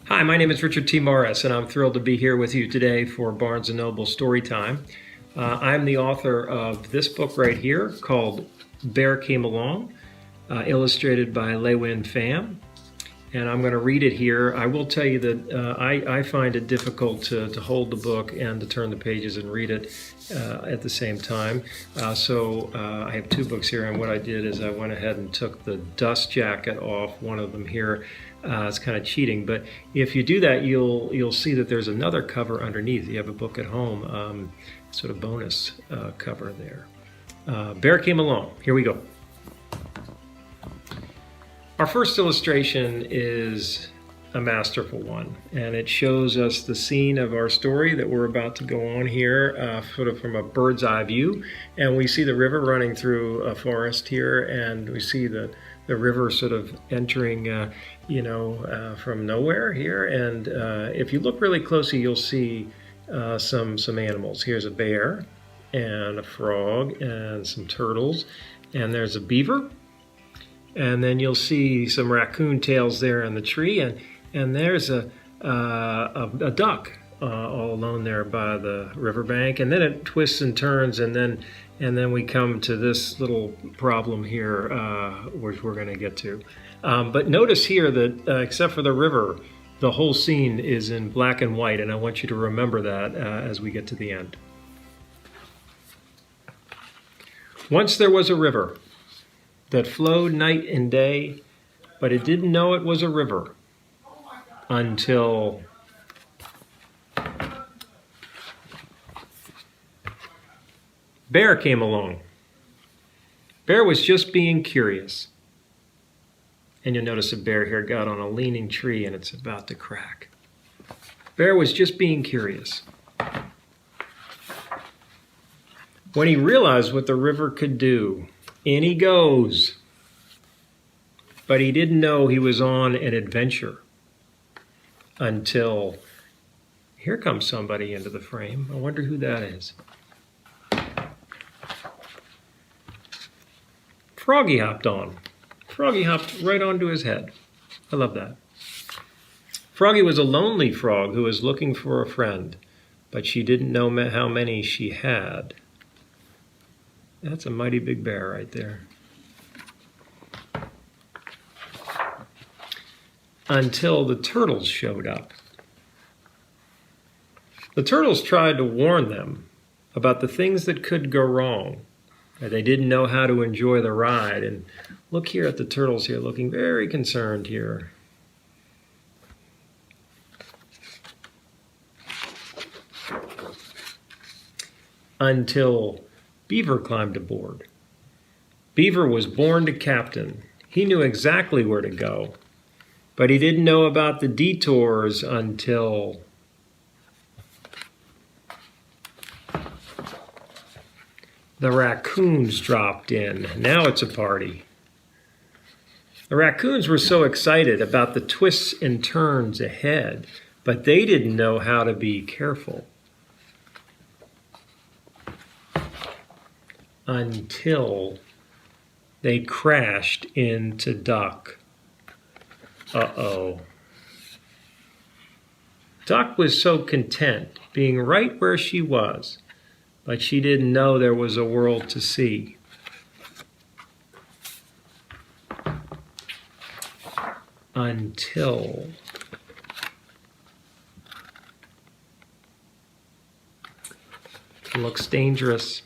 Hi, my name is Richard T. Morris, and I'm thrilled to be here with you today for Barnes & Noble Storytime. I'm the author of this book right here called Bear Came Along, illustrated by Lewin Pham, and I'm going to read it here. I will tell you that I find it difficult to hold the book and to turn the pages and read it at the same time. So I have two books here, and what I did is I went ahead and took the dust jacket off one of them here. It's kind of cheating, but if you do that, you'll see that there's another cover underneath. You have a book at home, sort of bonus cover there. Bear Came Along. Here we go. Our first illustration is a masterful one, and it shows us the scene of our story that we're about to go on here, sort of from a bird's eye view. And we see the river running through a forest here, and we see the river sort of entering, from nowhere here. And if you look really closely, you'll see some animals. Here's a bear and a frog and some turtles, and there's a beaver. And then you'll see some raccoon tails there in the tree, and there's a duck all alone there by the riverbank. And then it twists and turns, and then we come to this little problem here, which we're going to get to. But notice here that except for the river, the whole scene is in black and white, and I want you to remember that as we get to the end. Once there was a river that flowed night and day, but it didn't know it was a river until Bear came along. Bear was just being curious. And you'll notice a bear here got on a leaning tree and it's about to crack. Bear was just being curious. When he realized what the river could do, in he goes. But he didn't know he was on an adventure until here comes somebody into the frame. I wonder who that is. Froggy hopped on. Froggy hopped right onto his head. I love that. Froggy was a lonely frog who was looking for a friend, but she didn't know how many she had. That's a mighty big bear right there. Until the turtles showed up. The turtles tried to warn them about the things that could go wrong. They didn't know how to enjoy the ride. And look here at the turtles here, looking very concerned here. Until Beaver climbed aboard. Beaver was born to captain. He knew exactly where to go, but he didn't know about the detours until the raccoons dropped in. Now it's a party. The raccoons were so excited about the twists and turns ahead, but they didn't know how to be careful. Until they crashed into Duck. Uh-oh. Duck was so content being right where she was, but she didn't know there was a world to see. Until it looks dangerous.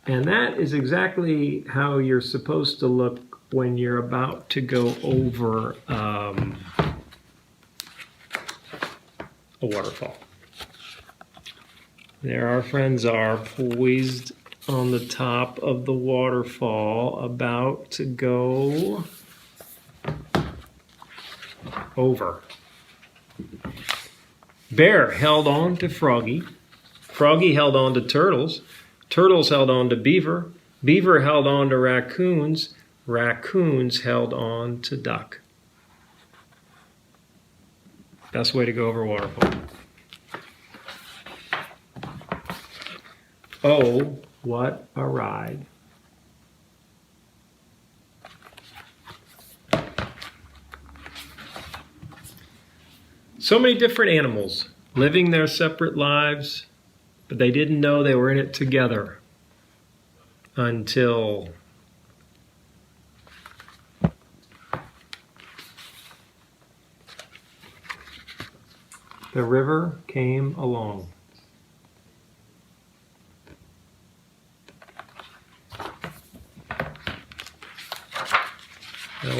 And that is exactly how you're supposed to look when you're about to go over a waterfall. There our friends are poised on the top of the waterfall, about to go over. Bear held on to Froggy. Froggy held on to Turtles. Turtles held on to Beaver. Beaver held on to Raccoons. Raccoons held on to Duck. Best way to go over a waterfall. Oh, what a ride. So many different animals living their separate lives, but they didn't know they were in it together until the river came along. I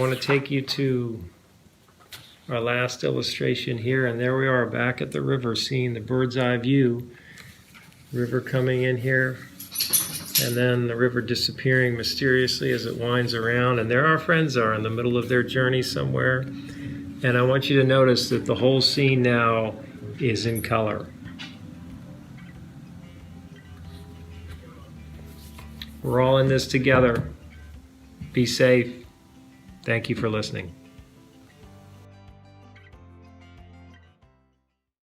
want to take you to our last illustration here, and there we are back at the river, seeing the bird's eye view. River coming in here, and then the river disappearing mysteriously as it winds around, and there our friends are in the middle of their journey somewhere. And I want you to notice that the whole scene now is in color. We're all in this together. Be safe. Thank you for listening.